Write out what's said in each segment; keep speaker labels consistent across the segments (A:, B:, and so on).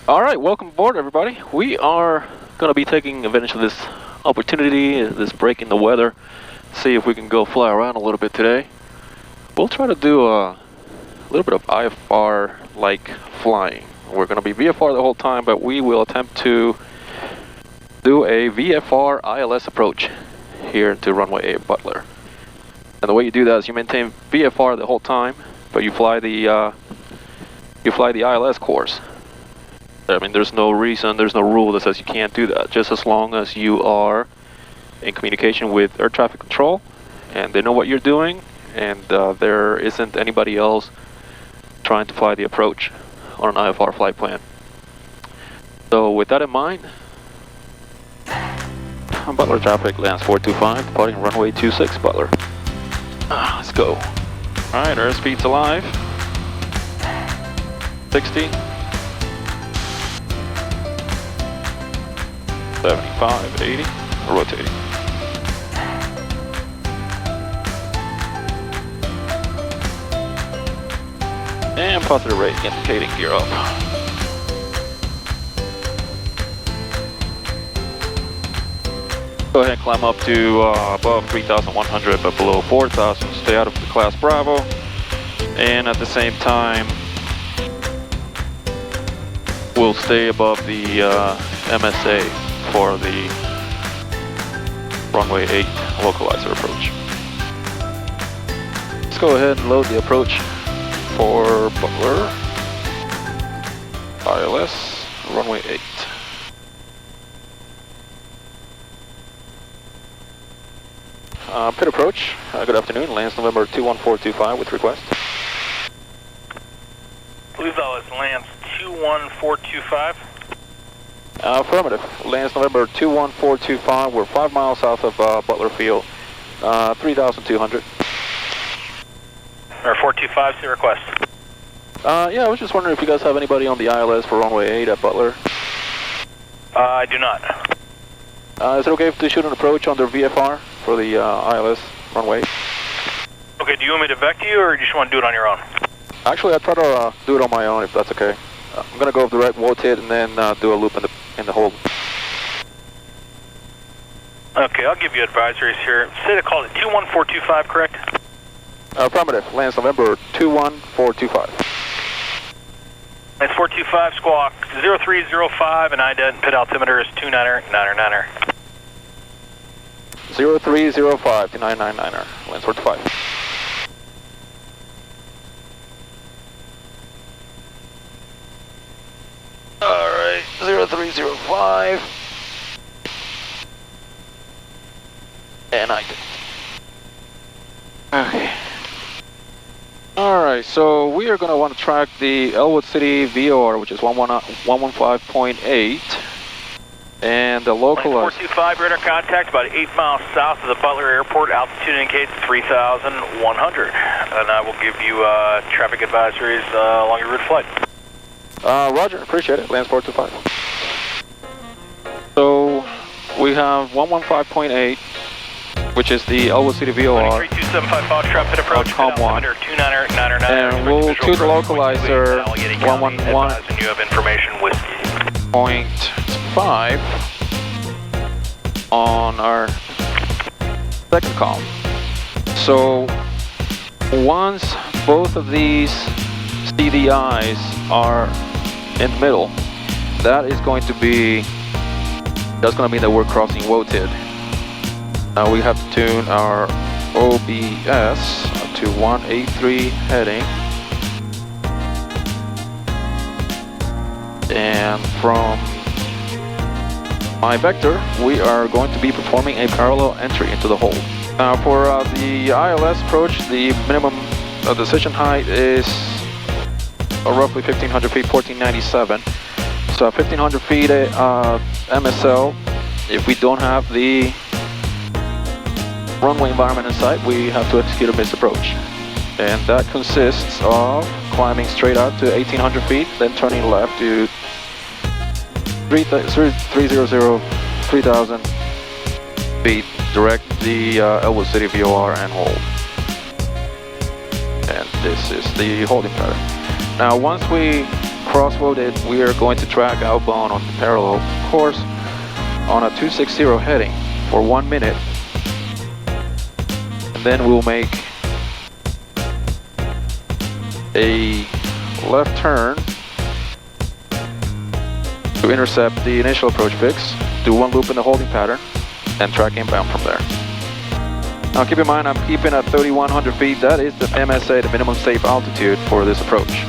A: Alright, welcome aboard everybody. We are going to be taking advantage of this opportunity, this break in the weather, see if we can go fly around a little bit today. We'll try to do a little bit of IFR-like flying. We're going to be VFR the whole time, but we will attempt to do a VFR ILS approach here to runway 8 Butler. And the way you do that is you maintain VFR the whole time, but you fly the ILS course. I mean, there's no reason, there's no rule that says you can't do that, just as long as you are in communication with air traffic control and they know what you're doing and there isn't anybody else trying to fly the approach on an IFR flight plan. So with that in mind, Butler traffic lands 425, departing runway 26 Butler. Let's go. Alright, airspeed's alive. 60. 75, 80, rotating. And positive rate indicating gear up. Go ahead and climb up to above 3,100 but below 4,000. Stay out of the class Bravo. And at the same time, we'll stay above the MSA for the runway 8 localizer approach. Let's go ahead and load the approach for Butler ILS runway 8. Pit approach, good afternoon, lands November 21425 with request.
B: Blues ILS lands 21425.
A: Affirmative. Lands November 21425. We're 5 miles south of Butler Field. 3,200.
B: Or 425's the request.
A: Yeah, I was just wondering if you guys have anybody on the ILS for runway 8 at Butler.
B: I do not.
A: Is it okay if to shoot an approach under VFR for the ILS runway 8?
B: Okay, do you want me to vec you or do you just want to do it on your own?
A: Actually, I'd try to do it on my own if that's okay. I'm going to go direct rotate and then do a loop in the hold.
B: Okay, I'll give you advisories here. Say the call at 21425, correct?
A: Affirmative. Lands November 21425.
B: It's 425, squawk 0305, and ident pit altimeter is 299er.
A: 0305 to 999er. Lands 425. Alright, 0305. And I did. Okay. Alright, so we are going to want to track the Elwood City VOR, which is 115.8. And the localizer.
B: 425, radar contact about 8 miles south of the Butler Airport. Altitude indicates 3,100. And I will give you traffic advisories along your route of flight.
A: Roger, appreciate it. Lands 425. So we have 115.8, which is the Elwood City VOR.
B: 32755, trap pit approach.
A: COM 1.
B: 299er.
A: And we'll to the localizer 111.
B: You have information with
A: 0.5 on our second column. So once both of these CDIs are in the middle, that's going to mean that we're crossing WOTID. Now we have to tune our OBS to 183 heading. And from my vector, we are going to be performing a parallel entry into the hold. Now for the ILS approach, the minimum decision height is roughly 1,500 feet, 1497. So 1,500 feet MSL. If we don't have the runway environment in sight, we have to execute a missed approach. And that consists of climbing straight out to 1,800 feet, then turning left to 3,000 feet, direct the Elwood City VOR and hold. And this is the holding pattern. Now once we cross loaded, we are going to track outbound on the parallel course on a 260 heading for 1 minute. And then we'll make a left turn to intercept the initial approach fix, do one loop in the holding pattern, and track inbound from there. Now keep in mind, I'm keeping at 3,100 feet. That is the MSA, the minimum safe altitude for this approach.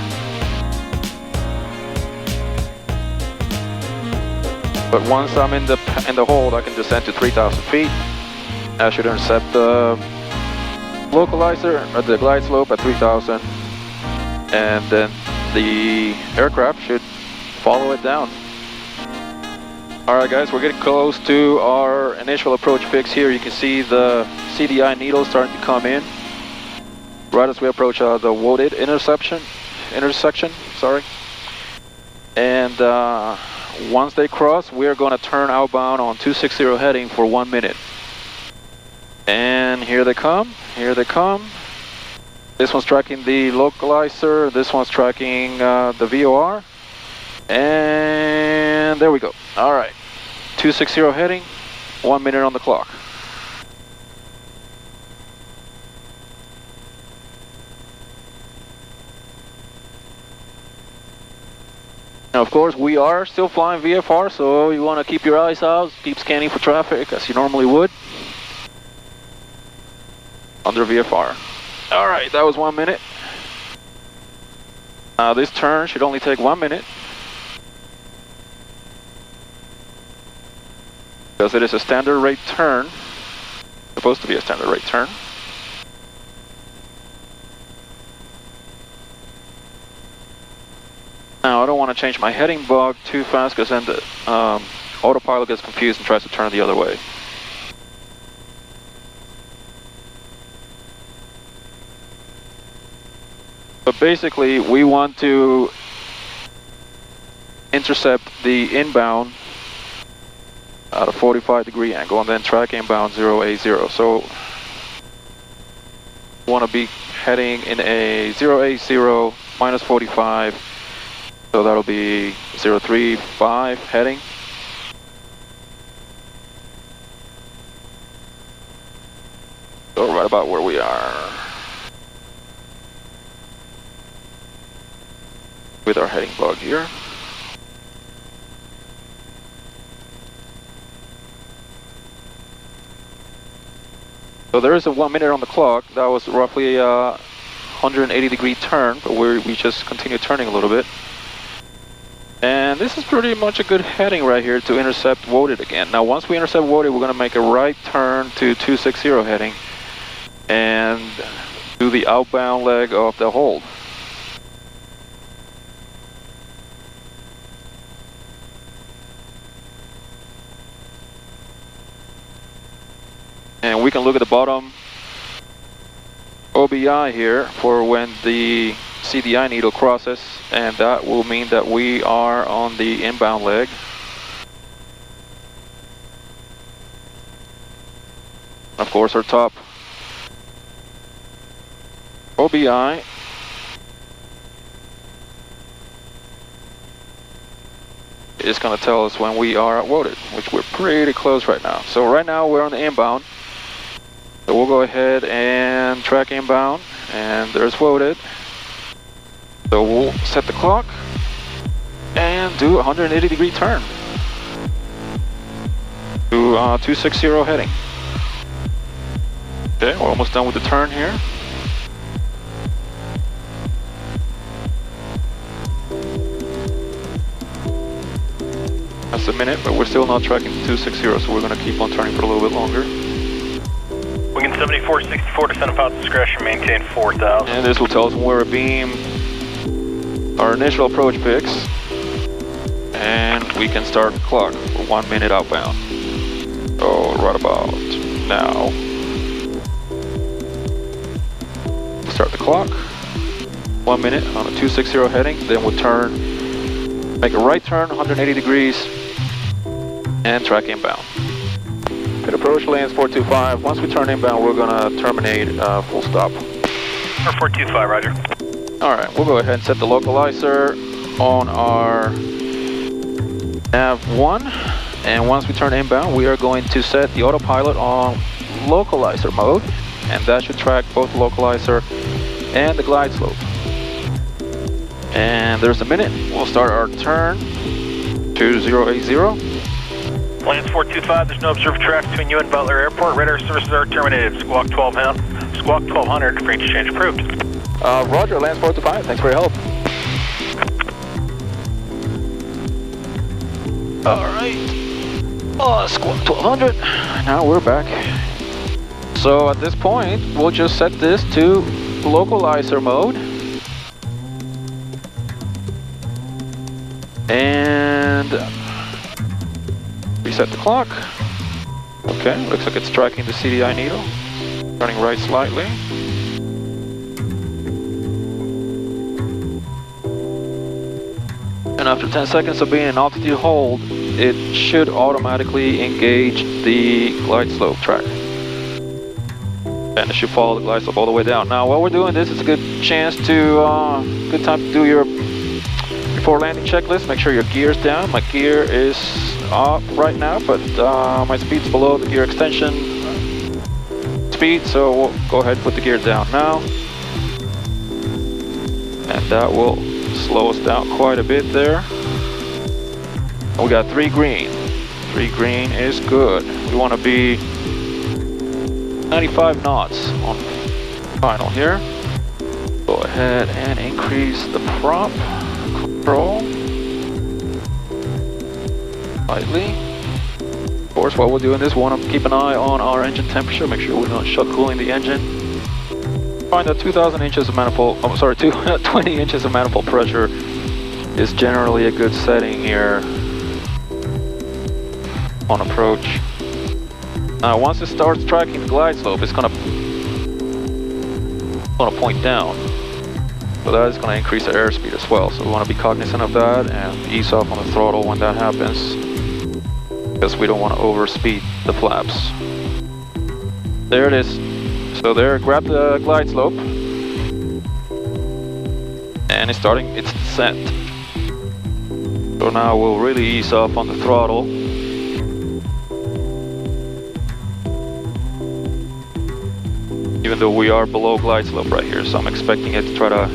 A: But once I'm in the hold, I can descend to 3,000 feet. I should intercept the localizer or the glide slope at 3,000, and then the aircraft should follow it down. Alright guys, we're getting close to our initial approach fix here. You can see the CDI needle starting to come in right as we approach the wooded intersection. And once they cross, we are going to turn outbound on 260 heading for 1 minute. And here they come, This one's tracking the localizer, this one's tracking the VOR. And there we go. Alright, 260 heading, 1 minute on the clock. Now of course we are still flying VFR, so you want to keep your eyes out, keep scanning for traffic as you normally would under VFR. Alright, that was 1 minute. This turn should only take 1 minute, because it is a standard rate turn, supposed to be a standard rate turn. Now I don't want to change my heading bug too fast, because then the autopilot gets confused and tries to turn the other way. But basically we want to intercept the inbound at a 45-degree angle and then track inbound 080. So we want to be heading in a 080 minus 45, so that'll be 035 heading. So right about where we are with our heading bug here. So there is a 1 minute on the clock. That was roughly a 180-degree turn, but we just continue turning a little bit. And this is pretty much a good heading right here to intercept Wooded again. Now once we intercept Wooded, we're going to make a right turn to 260 heading and do the outbound leg of the hold. And we can look at the bottom OBI here for when the CDI needle crosses, and that will mean that we are on the inbound leg. Of course, our top OBI is going to tell us when we are at Wooded, which we're pretty close right now. So right now we're on the inbound. So we'll go ahead and track inbound, and there's Wooded. So we'll set the clock and do a 180-degree turn to 260 heading. Okay, we're almost done with the turn here. That's a minute, but we're still not tracking to 260, so we're going to keep on turning for a little bit longer.
B: Wind 7464, descend upon discretion, maintain 4,000.
A: And this will tell us when we're abeam our initial approach fix, and we can start the clock for 1 minute outbound. So right about now, start the clock, 1 minute on a 260 heading, then we'll turn, make a right turn, 180 degrees, and track inbound. At approach lanes 425, once we turn inbound, we're gonna terminate full stop.
B: 425, roger.
A: Alright, we'll go ahead and set the localizer on our nav 1, and once we turn inbound, we are going to set the autopilot on localizer mode, and that should track both the localizer and the glide slope. And there's a minute. We'll start our turn. 2080.
B: Lance 425, there's no observed traffic between you and Butler Airport. Radar services are terminated. Squawk 1200, free interchange approved.
A: Roger, Lance 425, thanks for your help. Alright. Squawk 1200. Now we're back. So at this point, we'll just set this to localizer mode. And reset the clock. Okay, looks like it's tracking the CDI needle. Turning right slightly. And after 10 seconds of being in altitude hold, it should automatically engage the glide slope track. And it should follow the glide slope all the way down. Now while we're doing this, it's a good chance to, good time to do your before landing checklist. Make sure your gear's down. My gear is up right now, but my speed's below the gear extension speed, so we'll go ahead and put the gear down now. And that will slow us down quite a bit there. We got 3 green. 3 green is good. We want to be 95 knots on final here. Go ahead and increase the prop control slightly. Of course, while we're doing this, we want to keep an eye on our engine temperature. Make sure we're not shut cooling the engine. Find that 2,000 inches of manifold, 20 inches of manifold pressure is generally a good setting here on approach. Now, once it starts tracking the glide slope, it's gonna point down. So that is gonna increase the airspeed as well. So we want to be cognizant of that and ease off on the throttle when that happens, because we don't want to overspeed the flaps. There it is. So there, grab the glide slope, and it's starting its descent. So now we'll really ease off on the throttle. Even though we are below glide slope right here, so I'm expecting it to try to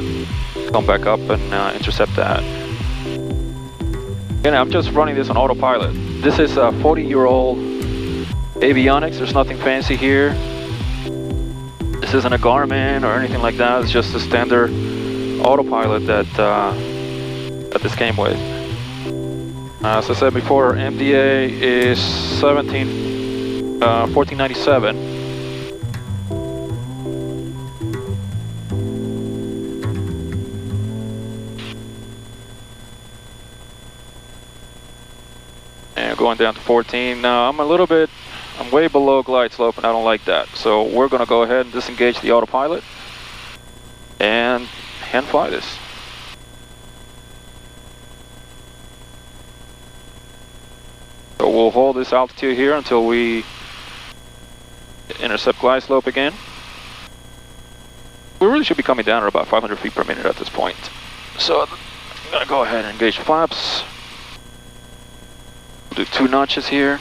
A: come back up and intercept that. Again, I'm just running this on autopilot. This is a 40-year-old avionics. There's nothing fancy here. This isn't a Garmin or anything like that. It's just a standard autopilot that this came with. As I said before, MDA is 1497. And going down to 14. Now I'm way below glide slope, and I don't like that. So we're gonna go ahead and disengage the autopilot and hand fly this. So we'll hold this altitude here until we intercept glide slope again. We really should be coming down at about 500 feet per minute at this point. So I'm gonna go ahead and engage flaps. We'll do 2 notches here.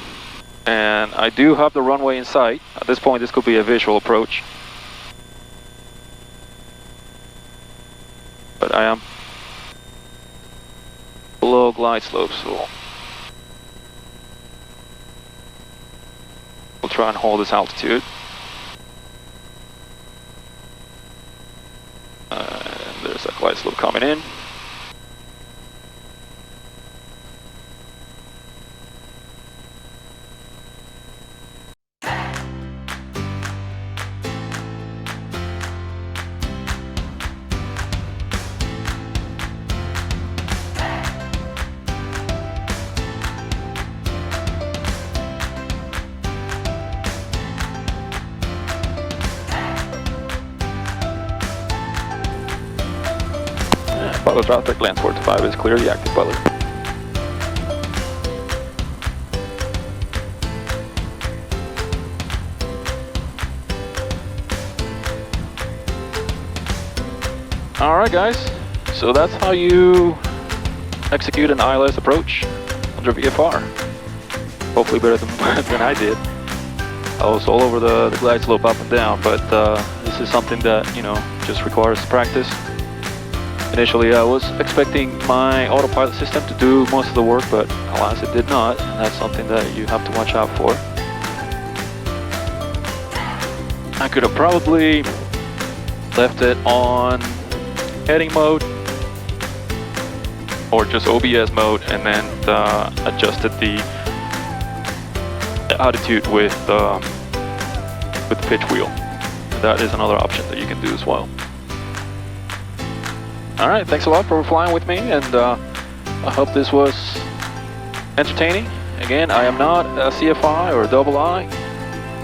A: And I do have the runway in sight. At this point, this could be a visual approach. But I am below glide slope, so we'll try and hold this altitude. And there's that glide slope coming in. Butler traffic, Lance 425 is clearly active, Butler. Alright guys, so that's how you execute an ILS approach under VFR. Hopefully better than I did. I was all over the glide slope up and down, but this is something that, you know, just requires practice. Initially I was expecting my autopilot system to do most of the work, but alas it did not, and that's something that you have to watch out for. I could have probably left it on heading mode or just OBS mode and then adjusted the attitude with the pitch wheel. That is another option that you can do as well. Alright, thanks a lot for flying with me, and I hope this was entertaining. Again, I am not a CFI or a II.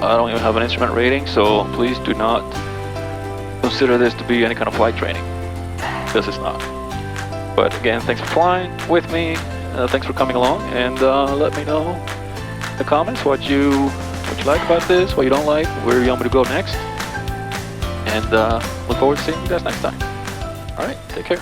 A: I don't even have an instrument rating, so please do not consider this to be any kind of flight training, because it's not. But again, thanks for flying with me, thanks for coming along, and let me know in the comments what you like about this, what you don't like, where you want me to go next, and look forward to seeing you guys next time. Alright, take care.